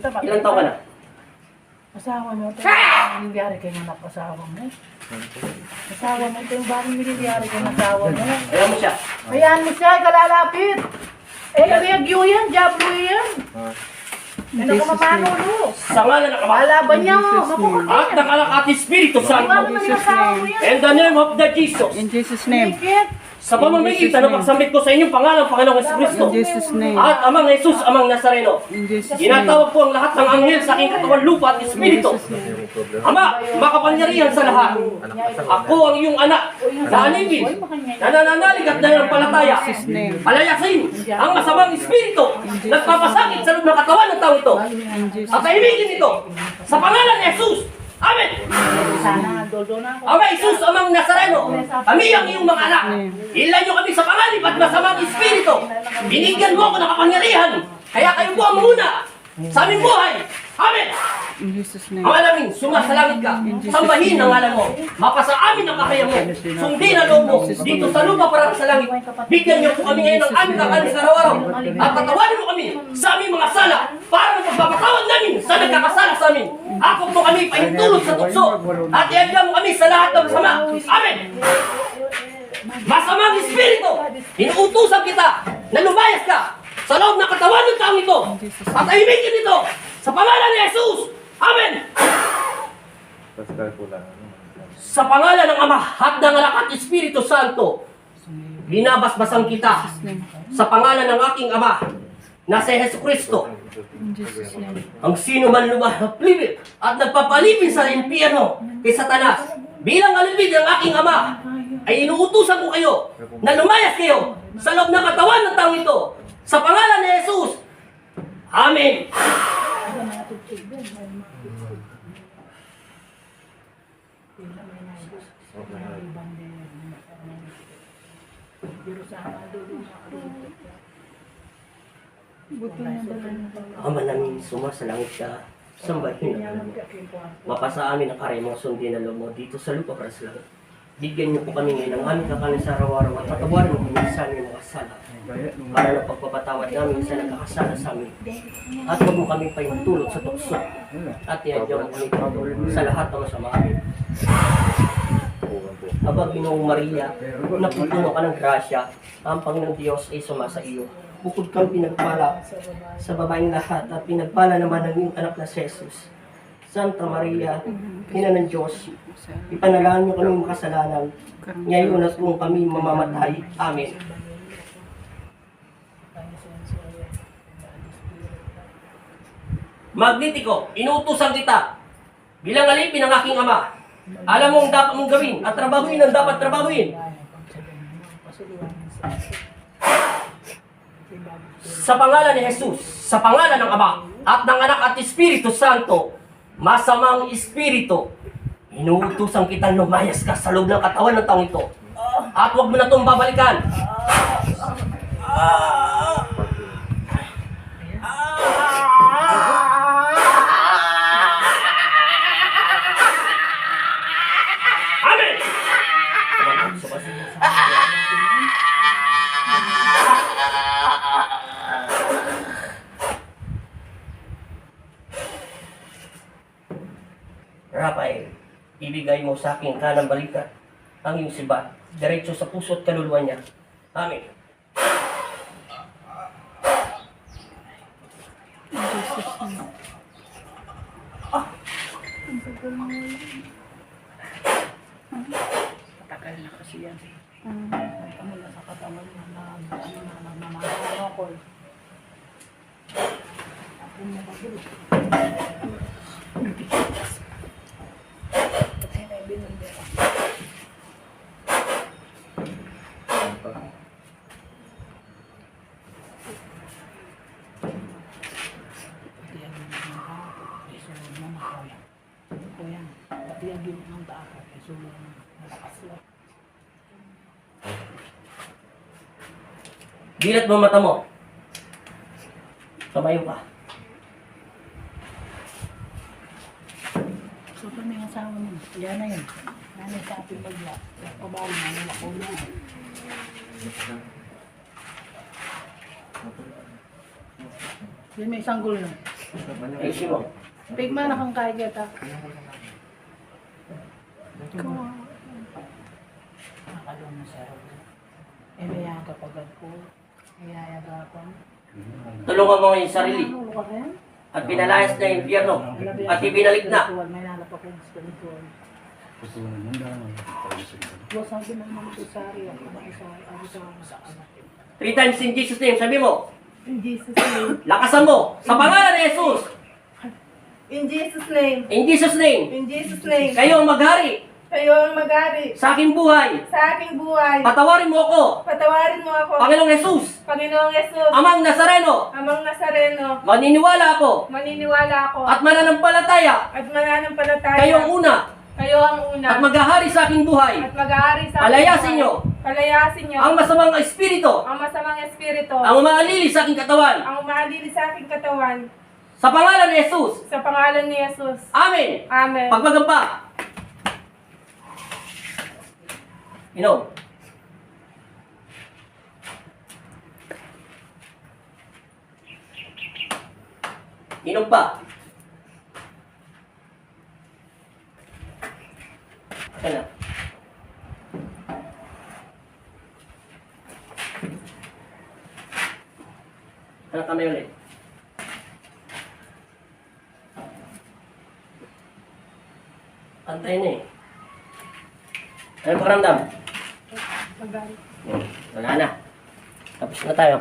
Ilang taon ka na? Asawa mo ito. Nangyayari kayo ng asawa mo. Asawa mo ito yung bagong nangyayari kayo ng asawa mo. Ayaw mo siya. Ayan mo siya, kalalapit. Eh, review yan, jablo yan. Ano ka mamanulo? Sa ngalan ng Ama Malaban niya, makukutin. at ng Anak at Espiritu Santo. Ano naman yung asawa mo yan? In the name of the Jesus. In Jesus' name. Mikit. Sa pamamagitan ng pagsambit ko sa inyong pangalan, Panginoong Jesucristo. In Jesus' name. At Amang Jesus, Amang Nazareno. In Jesus' name. Ginatawag po ang lahat ng anghel sa aking katawan, lupa at Espiritu. Ama, makapangyarihan sa lahat. Ako ang iyong anak, na anibin, na nananalig at nananampalataya. Palayasin ang masamang Espiritu, nagpapasakit sa loob ng katawan ng tao ito. At tahimigin ito, sa pangalan ni Jesus. Amen! Sana, doldo na ako. Ama Jesus, Amang Nazareno, kami ang iyong mga anak. Ilan niyo kami sa panganib at masamang Espiritu. Binigyan mo ako ng kapangyarihan, kaya kayo po ang muna sa aming buhay. Amen! In Jesus' name. Ama namin, sumasalangit ka. Sambahin ang ngalan mo. Mapasa amin ang kakaya mo. Sundin ang loob mo. Dito sa lupa para sa langit. Bigyan niyo po kami ngayon ng aming kakanin sa araw-araw. At patawarin mo kami sa aming mga sala para magpapatawad namin sa nagkakasala sa amin. Ako po kami pahintulot sa tukso. At iagyan mo kami sa lahat ng masama. Amen! Masamang Espiritu, inuutusan kita na lumayas ka sa loob ng katawan ng taong ito. At tahimikin ito sa pangalan ni Jesus. Amen! Sa pangalan ng Ama at ng Anak at Espiritu Santo, binabasbasan kita sa pangalan ng aking Ama na si Jesucristo. In Jesus' name. Ang sino man lumalapit at nagpapalipin sa impyerno kay Satanas, bilang alipid ng aking Ama, ay inuutusan ko kayo na lumayas kayo sa loob ng katawan ng taong ito. Sa pangalan ni Jesus. Amen! Ama namin, sumasalangit ka. Sambahin ang mo. Mapasa amin ang karemong sundin na loob mo dito sa lupa para sa langit. Bigyan niyo po kami ngayon ng aming kakanin sa araw-araw at patawarin mo kami sa aming mga sala para na pagpapatawad namin sa nagkakasala sa amin. At huwag mo kami pahintulot sa tukso at iadyaw mo kami sa lahat ng masama amin. Aba, Ginoong Maria, napupuno ka ng grasya, ang Panginoong Diyos ay sumasa iyo. Bukod kang pinagpala sa babaeng lahat at pinagpala naman ng iyong anak na si Jesus. Santa Maria, Ina ng Diyos, ipanalangin niyo kami makasalanan, ngayon at kung kami mamamatay. Amen. Magnitiko, inuutusan kita bilang alipin ng aking Ama. Alam mo ang dapat mong gawin at trabahuin ang dapat trabahuin. Sa pangalan ni Jesus, sa pangalan ng Ama at ng Anak at Espiritu Santo, masamang Espiritu, inuutusan kitang lumayas ka sa loob ng katawan ng taong ito. At huwag mo na itong babalikan. Amen! Rafael, ibigay mo sa akin kanang balikat ang iyong sibat, diretso sa puso at kaluluwa niya. Amen. In Jesus' name. Matagal na kasi yan. Ano na sa katawan mo na nananakol. Ako na bagay. Patay na ibinundera. Dilat mo mata mo. Tumayo ka. So, kung may asawa mo, yan na yun. Nanay sa ating bagla. Pabali na nila ko na. Yan may isang gulo. Ayusin mo. Pigma na kang kaya kita. Nakalong na siya. Eh, may agapagad ko. May ayagapan. Tulungan mo ang iyong sarili. Ano ka rin? At pinalayas na yung impyerno. At ibinalik na. May nalapa ko yung spiritual. Sabi ng mga kusari ako sa 3 times in Jesus' name. Sabi mo, In Jesus' name. lakasan mo. Sa pangalan ni Jesus. In Jesus' name. In Jesus' name. In Jesus' name. Kayo ang maghari Kayo ang mag-ari sa aking buhay. sa aking buhay. Patawarin mo ako, Patawarin mo ako. Panginoong Jesus. Panginoong Yesus. Amang Nazareno. Amang Nazareno. Maniniwala ako Maniniwala ako. at mananampalataya. At mananampalataya. Kayo ang una Kayo ang una. at maghahari sa aking buhay. At mag-aari sa aking Palayasin buhay. niyo Palayasin niyo. ang masamang espiritu, Ang masamang espiritu. ang umaalili sa aking katawan. Ang umalili sa aking katawan. Sa pangalan ni Jesus. Sa pangalan ni Yesus. Amen. Amen. Pagmagamba. Inom. Inom pa. Ayan na. Anak kami ulit. Antay na eh. Ano pakiramdam? Mag-aari. Wala na. Tapos na tayo.